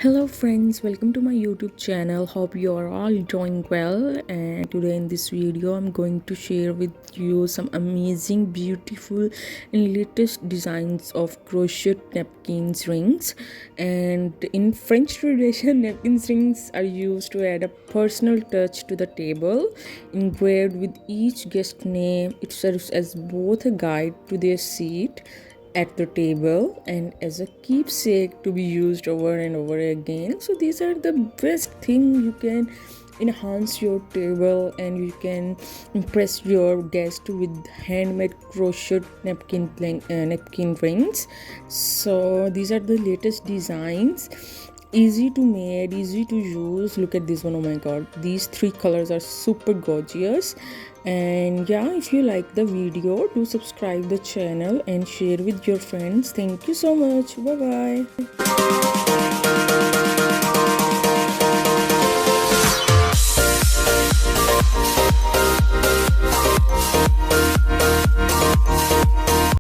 Hello friends, welcome to my YouTube channel. Hope you are all doing well, and today in this video I'm going to share with you some amazing, beautiful and latest designs of crochet napkins rings. And in French tradition, napkins rings are used to add a personal touch to the table. Engraved with each guest name, it serves as both a guide to their seat at the table and as a keepsake to be used over and over again. So these are the best thing you can enhance your table, and you can impress your guest with handmade crochet napkin rings. So these are the latest designs, easy to make, easy to use. Look at this one. Oh my god, these three colors are super gorgeous. And yeah, if you like the video, do subscribe the channel and share with your friends. Thank you so much. Bye bye.